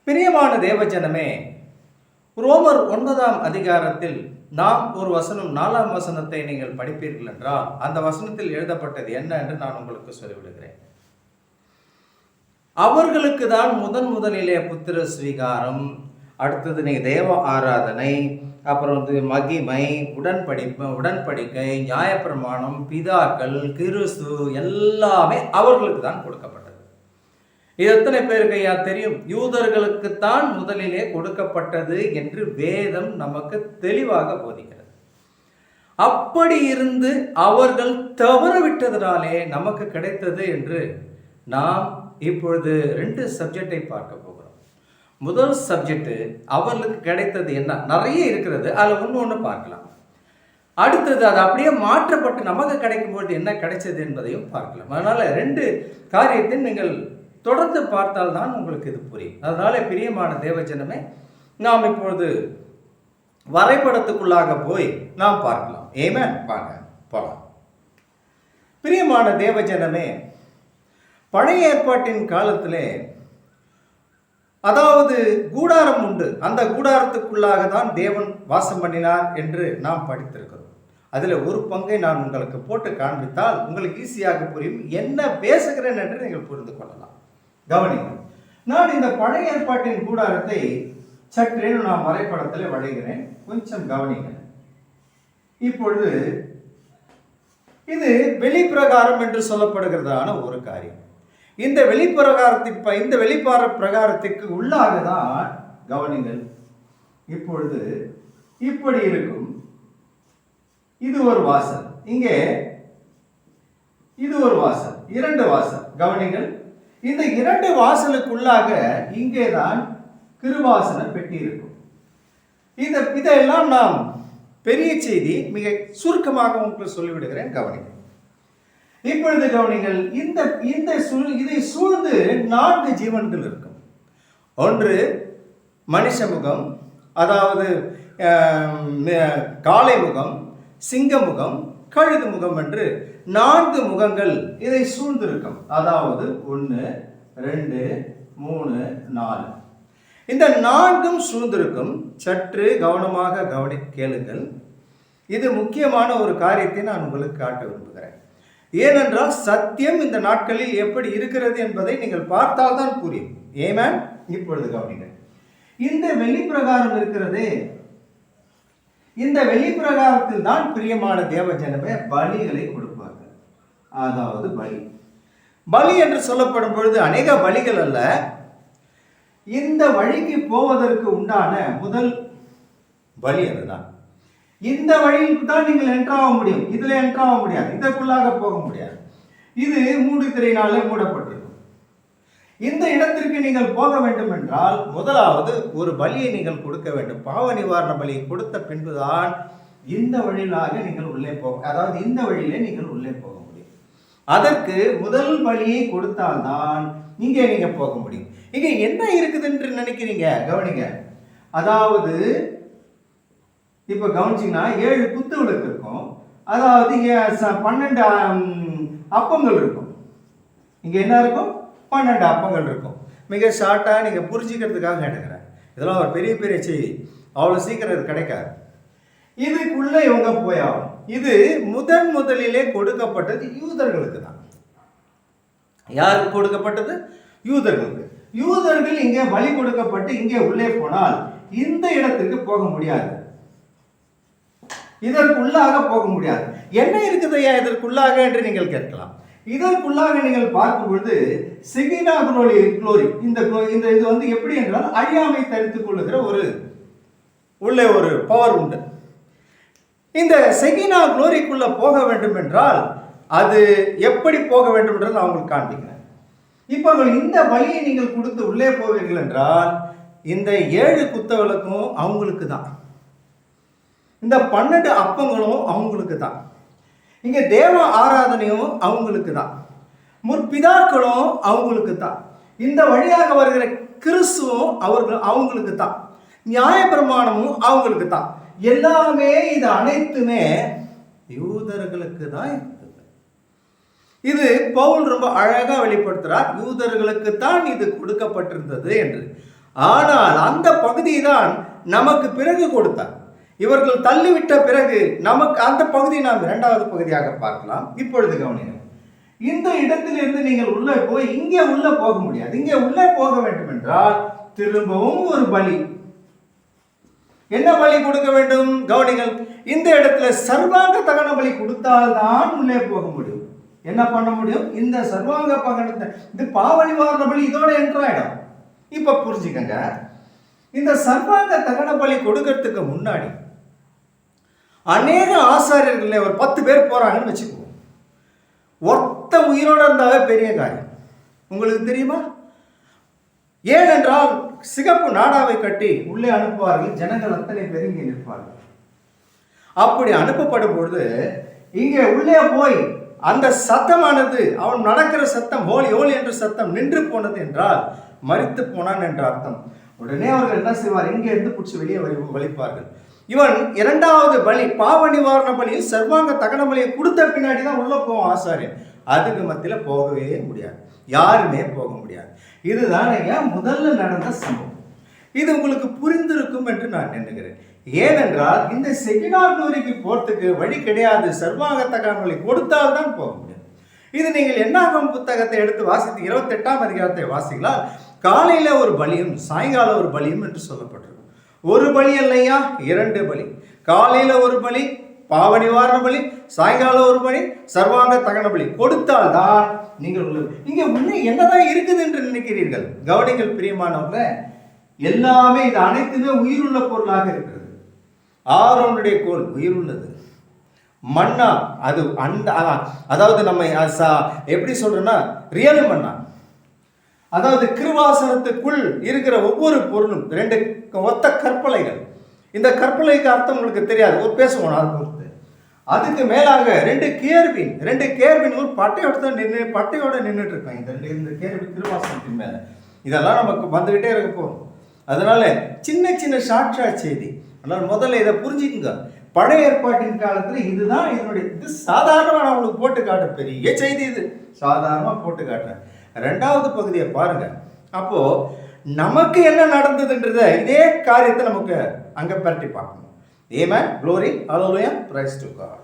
பிரியமான தேவஜனமே, ரோமர் 9ஆம் அதிகாரத்தில் நாம் ஒரு வசனம் 4ஆம் வசனத்தை நீங்கள் படிப்பீர்கள் என்றால் அந்த வசனத்தில் எழுதப்பட்டது என்ன என்று நான் உங்களுக்கு சொல்லிவிடுகிறேன். அவர்களுக்கு தான் முதலிலே புத்திர ஸ்வீகாரம், அடுத்தது நீங்க தேவ ஆராதனை, அப்புறம் மகிமை, உடன்படிக்கை, நியாயப்பிரமாணம், பிதாக்கள், கிறிஸ்து எல்லாமே அவர்களுக்கு தான் கொடுக்கப்பட்டது. இது எத்தனை பேருக்கு ஐயா தெரியும்? யூதர்களுக்குத்தான் முதலிலே கொடுக்கப்பட்டது என்று வேதம் நமக்கு தெளிவாக போதிக்கிறது. அப்படி இருந்து அவர்கள் தவறவிட்டதனாலே நமக்கு கிடைத்தது என்று நாம் இப்பொழுது 2 சப்ஜெக்டை பார்க்க போகிறோம். முதல் சப்ஜெக்ட் அவர்களுக்கு கிடைத்தது என்ன, நிறைய இருக்கிறது, அதில் ஒன்று பார்க்கலாம். அடுத்தது அது அப்படியே மாற்றப்பட்டு நமக்கு கிடைக்கும்போது என்ன கிடைச்சது என்பதையும் பார்க்கலாம். அதனால 2 காரியத்தை நீங்கள் தொடர்ந்து பார்த்தால் தான் உங்களுக்கு இது புரியும். அதனால பிரியமான தேவஜனமே, நாம் இப்பொழுது வரைபடத்துக்குள்ளாக போய் நாம் பார்க்கலாம். ஆமென். வாங்க போலாம். பிரியமான தேவஜனமே, பழைய ஏற்பாட்டின் காலத்திலே அதாவது கூடாரம் உண்டு. அந்த கூடாரத்துக்குள்ளாக தான் தேவன் வாசம் பண்ணினார் என்று நாம் படித்திருக்கிறோம். அதில் ஒரு பங்கை நான் உங்களுக்கு போட்டு காண்பித்தால் உங்களுக்கு ஈஸியாக புரியும். என்ன பேசுகிறேன் என்று நீங்கள் புரிந்து கொள்ளலாம். கவனிங்கள். நான் இந்த பழைய ஏற்பாட்டின் கூடாரத்தை சற்றேனும் நான் வரைபடத்தில் வரைகிறேன். கொஞ்சம் கவனிங்கள். இப்பொழுது இது வெளிப்பிரகாரம் என்று சொல்லப்படுகிறதான ஒரு காரியம். இந்த வெளிப்பார பிரகாரத்திற்கு உள்ளாக தான் கவனிங்கள். இப்பொழுது இப்படி இருக்கும். இது ஒரு வாசல், இங்கே இது ஒரு வாசல், 2 வாசல். கவனிங்கள். இந்த 2 வாசலுக்குள்ளாக இங்கேதான் கிருபாசன பெட்டி இருக்கும். இதெல்லாம் நாம் பெரிய செய்தி மிக சுருக்கமாக உங்களுக்கு சொல்லிவிடுகிறேன். கவனிங்கள். இப்பொழுது கவனிங்கள். இதை சூழ்ந்து 4 ஜீவன்கள் இருக்கும். ஒன்று மனுஷ முகம், அதாவது காளை முகம், சிங்க முகம், கழுது முகம் என்று 4 முகங்கள் இதை சூழ்ந்திருக்கும். அதாவது 1, 2, 3, 4. இந்த 4ம் சூழ்ந்திருக்கும். சற்று கவனமாக கேளுங்கள். இது முக்கியமான ஒரு காரியத்தை நான் உங்களுக்கு காட்ட விரும்புகிறேன். ஏனென்றால் சத்தியம் இந்த நாட்களில் எப்படி இருக்கிறது என்பதை நீங்கள் பார்த்தால் தான் புரியும். ஆமென். இப்பொழுது கவனிங்கள். இந்த வெளிப்பிரகாரம் இருக்கிறதே, இந்த வெளிப்பிரகாரத்தில் தான் பிரியமான தேவஜனமே பலிகளை கொடுப்பார்கள். அதாவது பலி என்று சொல்லப்படும் பொழுது அநேக பலிகள் அல்ல. இந்த வழிக்கு போவதற்கு உண்டான முதல் பலி அதுதான். இந்த வழியில் தான் நீங்கள் என்ட்ராக முடியும். இதுல என்ட்ராக முடியாது, இதற்குள்ளாக போக முடியாது. இது மூடுதிரையினாலே மூடப்பட்டிருக்கும். இந்த இடத்திற்கு நீங்கள் போக வேண்டும் என்றால் முதலாவது ஒரு பலியை நீங்கள் கொடுக்க வேண்டும். பாவ நிவாரண பலியை கொடுத்த பின்புதான் இந்த வழியிலாக நீங்கள் உள்ளே அதாவது இந்த வழியிலே நீங்கள் உள்ளே போக முடியும். அதற்கு முதல் பலியை கொடுத்தால்தான் இங்கே நீங்க போக முடியும். இங்க என்ன இருக்குது என்று நினைக்கிறீங்க? கவனிங்க. அதாவது இப்ப கவனிச்சீங்கன்னா 7 குத்து விளக்கு இருக்கும். அதாவது 12 அப்பங்கள் இருக்கும். இங்க என்ன இருக்கும்? 12 அப்பங்கள் இருக்கும். மிக ஷார்ட்டா நீங்க புரிஞ்சுக்கிறதுக்காக கேட்டுக்கிறேன். இதெல்லாம் ஒரு பெரிய பெரிய செய்தி, அவ்வளவு சீக்கிரம் இது கிடைக்காது. இதுக்குள்ள இவங்க போயாகும். இது முதலிலே கொடுக்கப்பட்டது யூதர்களுக்கு தான். யாருக்கு கொடுக்கப்பட்டது? யூதர்களுக்கு. யூதர்கள் இங்கே பலி கொடுக்கப்பட்டு இங்கே உள்ளே போனால் இந்த இடத்துக்கு போக முடியாது, இதற்குள்ளாக போக முடியாது. என்ன இருக்குதையா இதற்குள்ளாக என்று நீங்கள் கேட்கலாம். இதற்குள்ளாக நீங்கள் பார்க்கும் பொழுது செகினா குளோரி, இந்த இது வந்து எப்படி என்றால் அழியாமை தரித்துக் கொள்ளுகிற உள்ளே ஒரு பவர் உண்டு. இந்த செகினா குளோரிக்குள்ள போக வேண்டும் என்றால் அது எப்படி போக வேண்டும் என்றால் நான் உங்களுக்கு காண்பிக்கிறேன். இப்போ இந்த பலியை நீங்கள் கொடுத்து உள்ளே போவீர்கள் என்றால் இந்த 7 குத்தவிளக்கும் அவங்களுக்கு தான், இந்த 12 அப்பங்களும் அவங்களுக்கு தான், இங்க தேவ ஆராதனையும் அவங்களுக்கு தான், முற்பிதாக்களும் அவங்களுக்கு தான், இந்த வழியாக வருகிற கிறிஸ்துவும் அவங்களுக்கு தான், நியாயப்பிரமாணமும் அவங்களுக்கு தான். எல்லாமே இது அனைத்துமே யூதர்களுக்கு தான். இது பவுல் ரொம்ப அழகா வெளிப்படுத்துறார். யூதர்களுக்கு தான் இது கொடுக்கப்பட்டிருந்தது என்று. ஆனால் அந்த பகுதி தான் நமக்கு பிறகு கொடுத்தார். இவர்கள் தள்ளிவிட்ட பிறகு நமக்கு அந்த பகுதி நாம் இரண்டாவது பகுதியாக பார்க்கலாம். இப்பொழுது கவனிங்கள், இந்த இடத்திலிருந்து நீங்கள் உள்ளே போய் இங்கே உள்ளே போக முடியாது. இங்கே உள்ளே போக வேண்டும் என்றால் திரும்பவும் ஒரு பலி. என்ன பலி கொடுக்க வேண்டும்? கவனிங்கள், இந்த இடத்துல சர்வாங்க தகன பலி கொடுத்தால்தான் உள்ளே போக முடியும். என்ன பண்ண முடியும்? இந்த சர்வாங்க பகனத்தை, இது பாவ நிவாரண பலி இதோட என்றாயிடும். இப்ப புரிஞ்சுக்கங்க, இந்த சர்வாங்க தகன பலி கொடுக்கறதுக்கு முன்னாடி அநேக ஆசாரியர்கள் ஒரு 10 பேர் போறாங்கன்னு வச்சுக்குவோம். ஒருத்த உயிரோட இருந்தாவே பெரிய காரியம். உங்களுக்கு தெரியுமா? ஏனென்றால் சிகப்பு நாடாவை கட்டி உள்ளே அனுப்புவார்கள். ஜனங்கள் அத்தனை பேர் இங்கே நிற்பார்கள். அப்படி அனுப்பப்படும் பொழுது இங்கே உள்ளே போய் அந்த சத்தமானது, அவன் நடக்கிற சத்தம், ஹோலி ஹோலி என்ற சத்தம் நின்று போனது என்றால் மரித்து போனான் என்ற அர்த்தம். உடனே அவர்கள் என்ன செய்வார்? இங்கே இருந்து பிடிச்சி வெளியே வலிப்பார்கள். இவன் இரண்டாவது பலி, பாவ நிவாரண பலியில் சர்வாங்க தகன பலியை கொடுத்த பின்னாடி தான் உள்ள போவோம் ஆசாரியன். அதுக்கு மத்தியில் போகவே முடியாது, யாருமே போக முடியாது. இதுதான் முதல்ல நடந்த சம்பவம். இது உங்களுக்கு புரிந்திருக்கும் என்று நான் எண்ணுகிறேன். ஏனென்றால் இந்த செகினார்நூரிக்கு போறதுக்கு வழி கிடையாது. சர்வாங்க தகன பலி கொடுத்தால்தான் போக முடியும். இது நீங்கள் என்னாகும் புத்தகத்தை எடுத்து வாசித்து 28ஆம் அதிகாரத்தை வாசிக்கலாம். காலையில ஒரு பலியும் சாயங்காலம் ஒரு பலியும் என்று சொல்லப்பட்டிருக்கும். ஒரு பலி இல்லையா, 2 பலி. காலையில ஒரு பலி பாவ நிவாரண பலி, சாயங்காலம் ஒரு பலி சர்வாங்க தகன பலி கொடுத்தால்தான் நீங்கள் இங்க உண்மை என்னதான் இருக்குது என்று நினைக்கிறீர்கள். கவனிங்கள் பிரியமானவர்களே, எல்லாமே இது அனைத்துமே உயிருள்ள பொருளாக இருக்கிறது. ஆரோனுடைய கோல் உயிருள்ளது. மன்னா அது அதாவது நம்ம எப்படி சொல்றோம்னா ரியல் மன்னா, அதாவது கிருவாசனத்துக்குள் இருக்கிற ஒவ்வொரு பொருளும் 2 ஒத்த கற்பலைகள். இந்த கற்பலைக்கு அர்த்தம் உங்களுக்கு தெரியாது, ஒரு பேசுவோம் அதை பொறுத்து. அதுக்கு மேலாக 2 கேர்பின் ஒரு பட்டையோட நின்றுட்டு இருக்காங்க. இந்த கேர்பின் கிருவாசனத்தின் மேல. இதெல்லாம் நமக்கு வந்துகிட்டே இருக்க போறோம். அதனால சின்ன சின்ன ஷார்ட்ஷா செய்தி. அதனால முதல்ல இதை புரிஞ்சுக்குங்க. பழைய ஏற்பாட்டின் காலத்தில் இதுதான் இதனுடைய, இது சாதாரணமாக நான் உங்களுக்கு போட்டு காட்டுறேன். பெரிய செய்தி இது, சாதாரணமாக போட்டு காட்டுறேன். 2வது பகுதியை பாருங்க. அப்போ நமக்கு என்ன நடந்ததுன்றத இதே காரியத்தை நமக்கு அங்க பரட்டி பார்க்கணும். ஆமென், glory, hallelujah, praise to God.